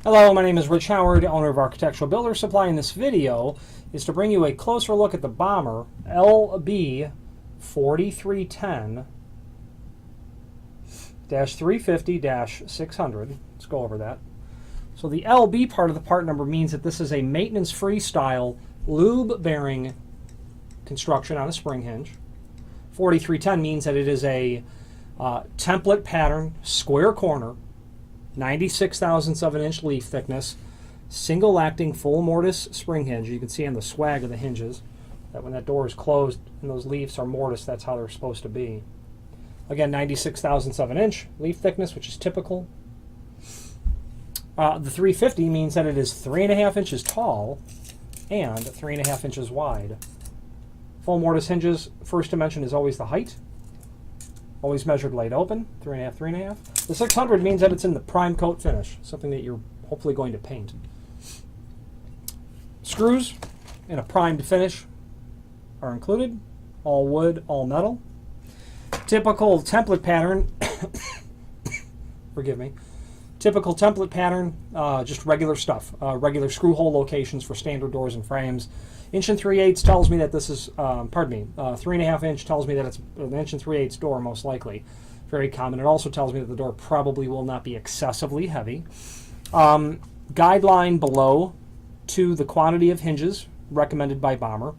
Hello, my name is Rich Howard, owner of Architectural Builder Supply, and this video is to bring you a closer look at the Bommer LB4310-350-600. Let's go over that. So the LB part of the part number means that this is a maintenance-free style lube bearing construction on a spring hinge. 4310 means that it is a template pattern, square corner, 96 thousandths of an inch leaf thickness, single acting full mortise spring hinge. You can see on the swag of the hinges that when that door is closed and those leaves are mortise, that's how they're supposed to be. Again, 96 thousandths of an inch leaf thickness, which is typical. The 350 means that it is 3.5 inches tall and 3.5 inches wide. Full mortise hinges, first dimension is always the height. Always measured laid open, 3.5, 3.5. The 600 means that it's in the prime coat finish, something that you're hopefully going to paint. Screws in a primed finish are included, all wood, all metal. Typical template pattern, forgive me, typical template pattern, just regular stuff, regular screw hole locations for standard doors and frames. 1 3/8 tells me that this is, 3.5 inch tells me that it's an 1 3/8 door, most likely. Very common. It also tells me that the door probably will not be excessively heavy. Guideline below to the quantity of hinges recommended by Bommer.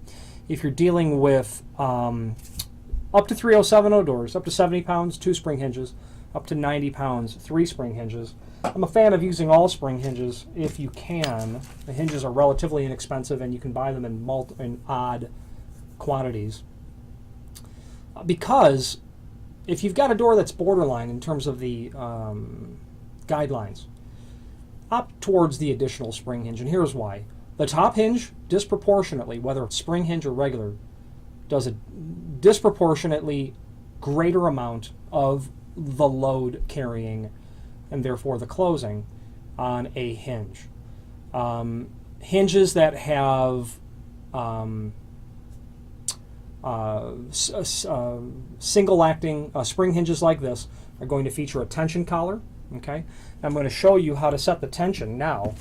If you're dealing with up to 3070 doors, up to 70 pounds, 2 spring hinges, up to 90 pounds, 3 spring hinges. I'm a fan of using all spring hinges if you can. The hinges are relatively inexpensive and you can buy them in odd quantities. Because if you've got a door that's borderline in terms of the guidelines, opt towards the additional spring hinge, and here's why. The top hinge disproportionately, whether it's spring hinge or regular, does a disproportionately greater amount of the load carrying and therefore the closing on a hinge. Hinges that have single acting spring hinges like this are going to feature a tension collar. Okay, I'm going to show you how to set the tension now.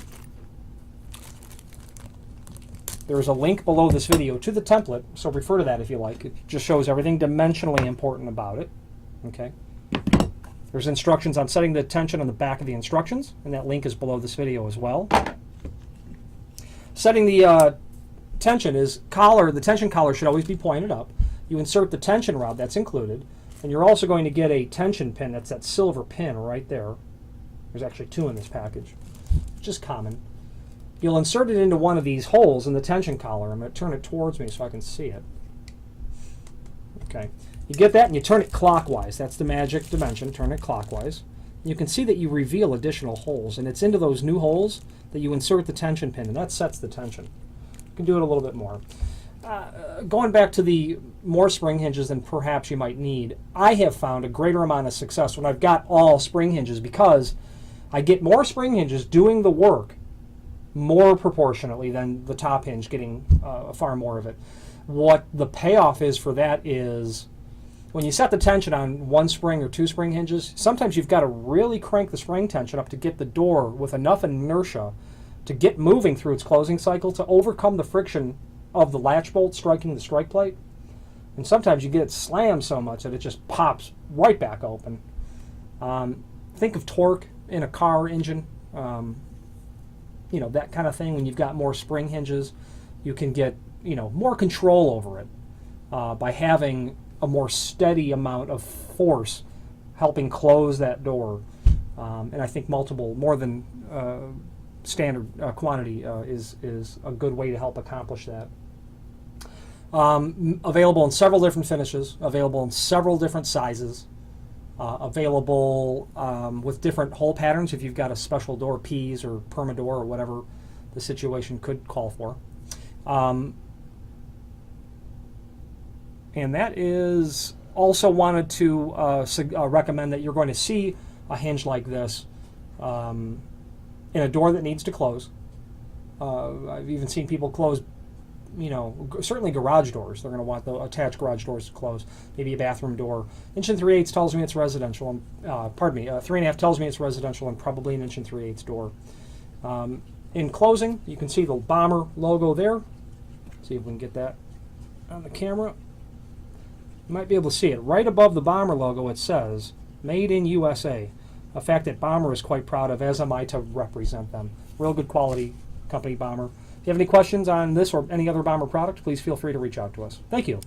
There's a link below this video to the template, so refer to that if you like. It just shows everything dimensionally important about it. Okay. There's instructions on setting the tension on the back of the instructions, and that link is below this video as well. Setting the tension is the tension collar should always be pointed up. You insert the tension rod, that's included, and you're also going to get a tension pin. That's that silver pin right there. There's actually 2 in this package, which is common. You'll insert it into one of these holes in the tension collar. I'm going to turn it towards me so I can see it. Okay. You get that and you turn it clockwise. That's the magic dimension. Turn it clockwise. You can see that you reveal additional holes, and it's into those new holes that you insert the tension pin, and that sets the tension. You can do it a little bit more. Going back to the more spring hinges than perhaps you might need, I have found a greater amount of success when I've got all spring hinges because I get more spring hinges doing the work more proportionately than the top hinge getting far more of it. What the payoff is for that is when you set the tension on 1 spring or 2 spring hinges, sometimes you've got to really crank the spring tension up to get the door with enough inertia to get moving through its closing cycle to overcome the friction of the latch bolt striking the strike plate. And sometimes you get it slammed so much that it just pops right back open. Think of torque in a car engine, you know, that kind of thing. When you've got more spring hinges, you can get, you know, more control over it by having a more steady amount of force helping close that door. And I think more than standard quantity is a good way to help accomplish that. Available in several different finishes, available in several different sizes, available with different hole patterns if you've got a special door, P's or permadoor or whatever the situation could call for. And that is also wanted to recommend that you're going to see a hinge like this in a door that needs to close. I've even seen people close, you know, certainly garage doors. They're going to want the attached garage doors to close. Maybe a bathroom door. 1 3/8 tells me it's residential. 3.5 tells me it's residential, and probably an 1 3/8 door. In closing, you can see the Bommer logo there. See if we can get that on the camera. You might be able to see it. Right above the Bommer logo it says, Made in USA. A fact that Bommer is quite proud of, as am I to represent them. Real good quality company, Bommer. If you have any questions on this or any other Bommer product, please feel free to reach out to us. Thank you.